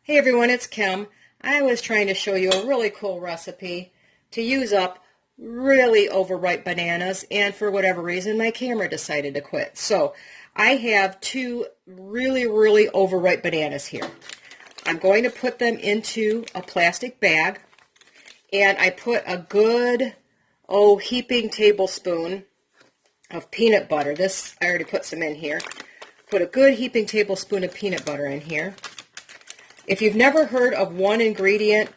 Hey everyone, it's Kim. I was trying to show you a really cool recipe to use up really overripe bananas, and for whatever reason my camera decided to quit. So I have two really overripe bananas here. I'm going to put them into a plastic bag, and I put a good heaping tablespoon of peanut butter. This, I already put some in here. Put a good heaping tablespoon of peanut butter in here. If you've never heard of one ingredient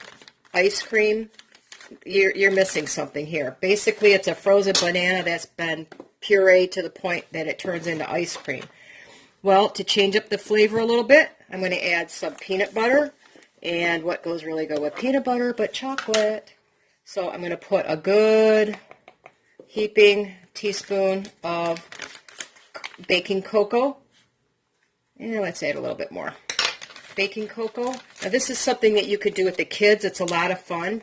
ice cream, you're missing something here. Basically, it's a frozen banana that's been pureed to the point that it turns into ice cream. Well, to change up the flavor a little bit, I'm going to add some peanut butter. And what goes really good with peanut butter but chocolate? So I'm going to put a good heaping teaspoon of baking cocoa. And let's add a little bit more. Baking cocoa. Now this is something that you could do with the kids. It's a lot of fun.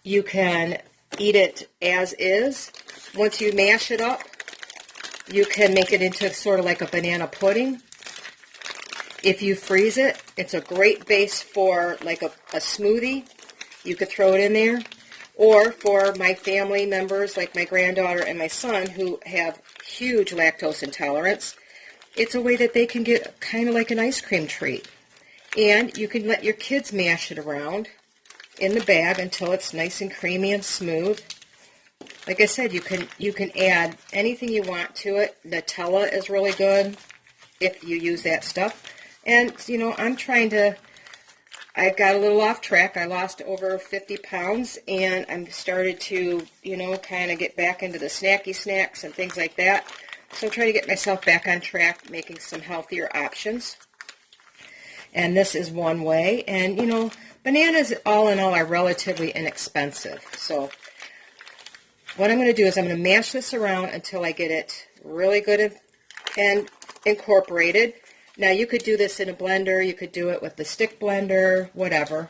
You can eat it as is. Once you mash it up, you can make it into sort of like a banana pudding. If you freeze it, it's a great base for like a smoothie. You could throw it in there. Or for my family members, like my granddaughter and my son, who have huge lactose intolerance, it's a way that they can get kind of like an ice cream treat. And you can let your kids mash it around in the bag until it's nice and creamy and smooth. Like I said, you can add anything you want to it. Nutella is really good if you use that stuff. And, you know, I got a little off track. I lost over 50 pounds, and I'm started to, you know, kind of get back into the snacky snacks and things like that. So I'm trying to get myself back on track, making some healthier options. And this is one way. And, you know, bananas, all in all, are relatively inexpensive. So what I'm going to do is I'm going to mash this around until I get it really good and incorporated. Now, you could do this in a blender. You could do it with the stick blender, whatever.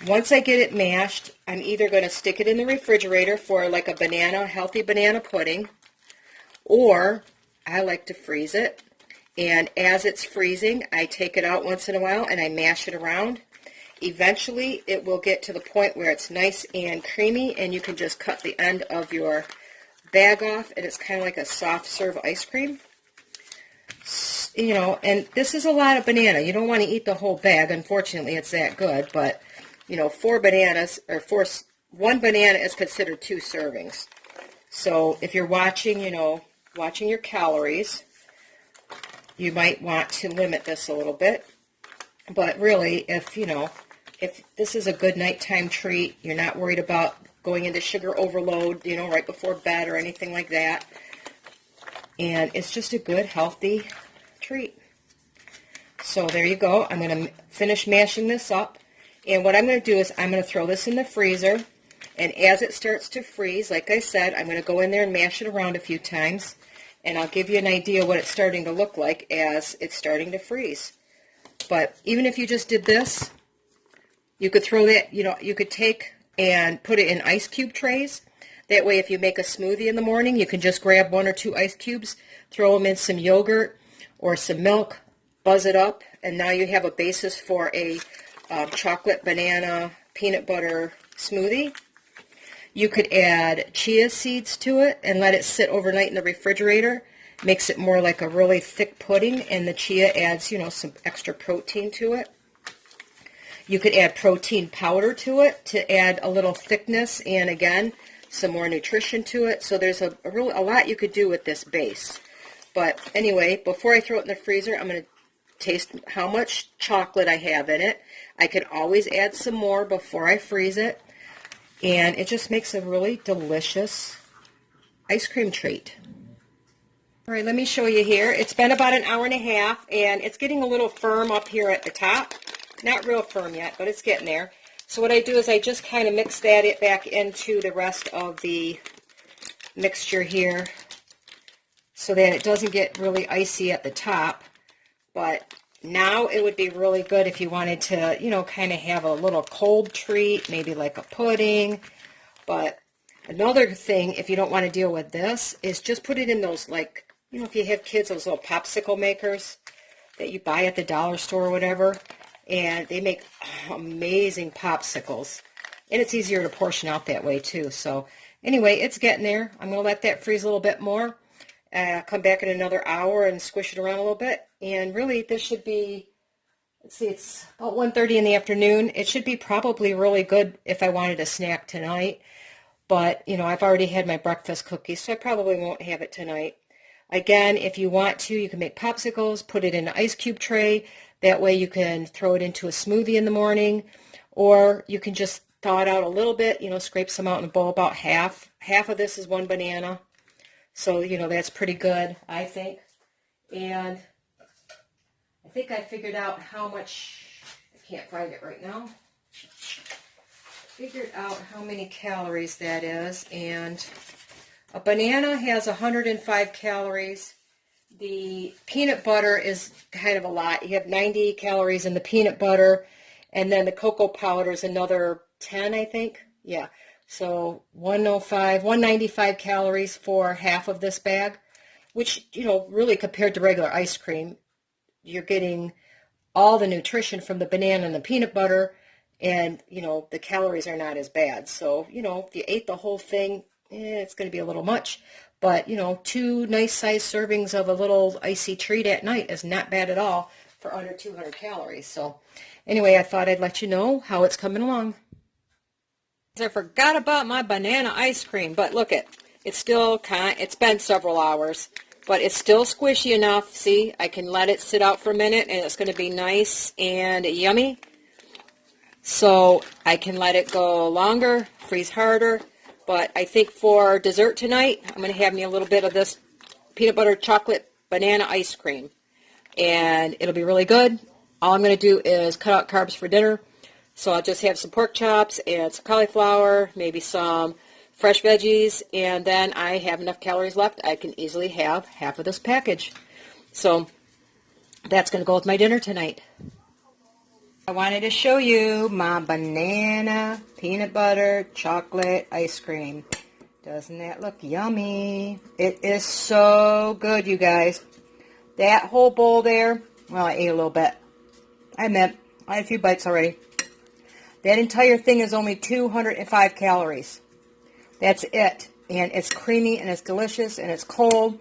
Once I get it mashed, I'm either going to stick it in the refrigerator for like a healthy banana pudding, or I like to freeze it, and as it's freezing, I take it out once in a while and I mash it around. Eventually, it will get to the point where it's nice and creamy, and you can just cut the end of your bag off, and it's kind of like a soft serve ice cream. You know, and this is a lot of banana. You don't want to eat the whole bag. Unfortunately, it's that good, but, you know, one banana is considered 2 servings. So if you're watching your calories, you might want to limit this a little bit. But really, if this is a good nighttime treat, you're not worried about going into sugar overload, you know, right before bed or anything like that. And it's just a good, healthy treat. So there you go. I'm going to finish mashing this up. And what I'm going to do is I'm going to throw this in the freezer. And as it starts to freeze, like I said, I'm going to go in there and mash it around a few times. And I'll give you an idea what it's starting to look like as it's starting to freeze. But even if you just did this, you could throw that, you know, you could take and put it in ice cube trays. That way, if you make a smoothie in the morning, you can just grab 1 or 2 ice cubes, throw them in some yogurt or some milk, buzz it up, and now you have a basis for a chocolate banana peanut butter smoothie. You could add chia seeds to it and let it sit overnight in the refrigerator. Makes it more like a really thick pudding, and the chia adds, you know, some extra protein to it. You could add protein powder to it to add a little thickness and, again, some more nutrition to it. So there's a lot you could do with this base. But anyway, before I throw it in the freezer, I'm going to taste how much chocolate I have in it. I can always add some more before I freeze it. And it just makes a really delicious ice cream treat. All right, let me show you here. It's been about an hour and a half, and it's getting a little firm up here at the top. Not real firm yet, but it's getting there. So what I do is I just kind of mix that back into the rest of the mixture here so that it doesn't get really icy at the top. But now it would be really good if you wanted to, you know, kind of have a little cold treat, maybe like a pudding. But another thing, if you don't want to deal with this, is just put it in those, like, you know, if you have kids, those little popsicle makers. that you buy at the dollar store or whatever, and they make amazing popsicles. And it's easier to portion out that way too. So anyway, it's getting there. I'm going to let that freeze a little bit more. Come back in another hour and squish it around a little bit. And really, this should be, let's see, it's about 1:30 in the afternoon. It should be probably really good if I wanted a snack tonight. But, you know, I've already had my breakfast cookies, so I probably won't have it tonight. Again, if you want to, you can make popsicles, put it in an ice cube tray. That way you can throw it into a smoothie in the morning. Or you can just thaw it out a little bit, you know, scrape some out in a bowl, about half. Half of this is one banana. So, you know, that's pretty good, I think. And I think I figured out how much, I can't find it right now. Figured out how many calories that is. And a banana has 105 calories. The peanut butter is kind of a lot. You have 90 calories in the peanut butter. And then the cocoa powder is another 10, I think. Yeah. So 195 calories for half of this bag, which, you know, really compared to regular ice cream, you're getting all the nutrition from the banana and the peanut butter, and, you know, the calories are not as bad. So, you know, if you ate the whole thing, it's going to be a little much. But, you know, 2 nice-sized servings of a little icy treat at night is not bad at all for under 200 calories. So, anyway, I thought I'd let you know how it's coming along. I forgot about my banana ice cream, but look it's still it's been several hours, but it's still squishy enough. See, I can let it sit out for a minute and it's going to be nice and yummy. So I can let it go longer, freeze harder, but I think for dessert tonight, I'm going to have me a little bit of this peanut butter chocolate banana ice cream, and it'll be really good. All I'm going to do is cut out carbs for dinner. So I'll just have some pork chops and some cauliflower, maybe some fresh veggies, and then I have enough calories left. I can easily have half of this package. So that's going to go with my dinner tonight. I wanted to show you my banana peanut butter chocolate ice cream. Doesn't that look yummy? It is so good, you guys. That whole bowl there, well, I ate a little bit. I had a few bites already. That entire thing is only 205 calories. That's it. And it's creamy and it's delicious and it's cold.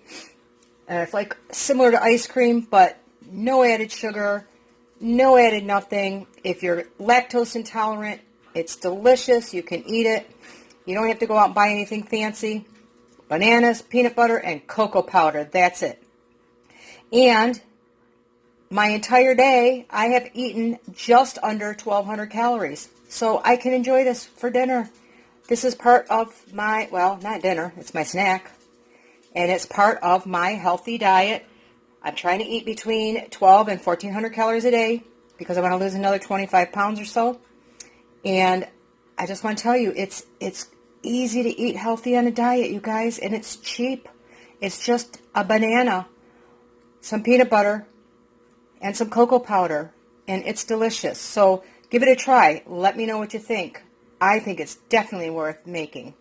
And it's like similar to ice cream, but no added sugar, no added nothing. If you're lactose intolerant, it's delicious. You can eat it. You don't have to go out and buy anything fancy. Bananas, peanut butter, and cocoa powder. That's it. And my entire day, I have eaten just under 1,200 calories. So I can enjoy this for dinner. This is part of my, well, not dinner, it's my snack. And it's part of my healthy diet. I'm trying to eat between 1,200 and 1,400 calories a day because I want to lose another 25 pounds or so. And I just want to tell you, it's easy to eat healthy on a diet, you guys, and it's cheap. It's just a banana, some peanut butter, and some cocoa powder, and it's delicious. So give it a try. Let me know what you think. I think it's definitely worth making.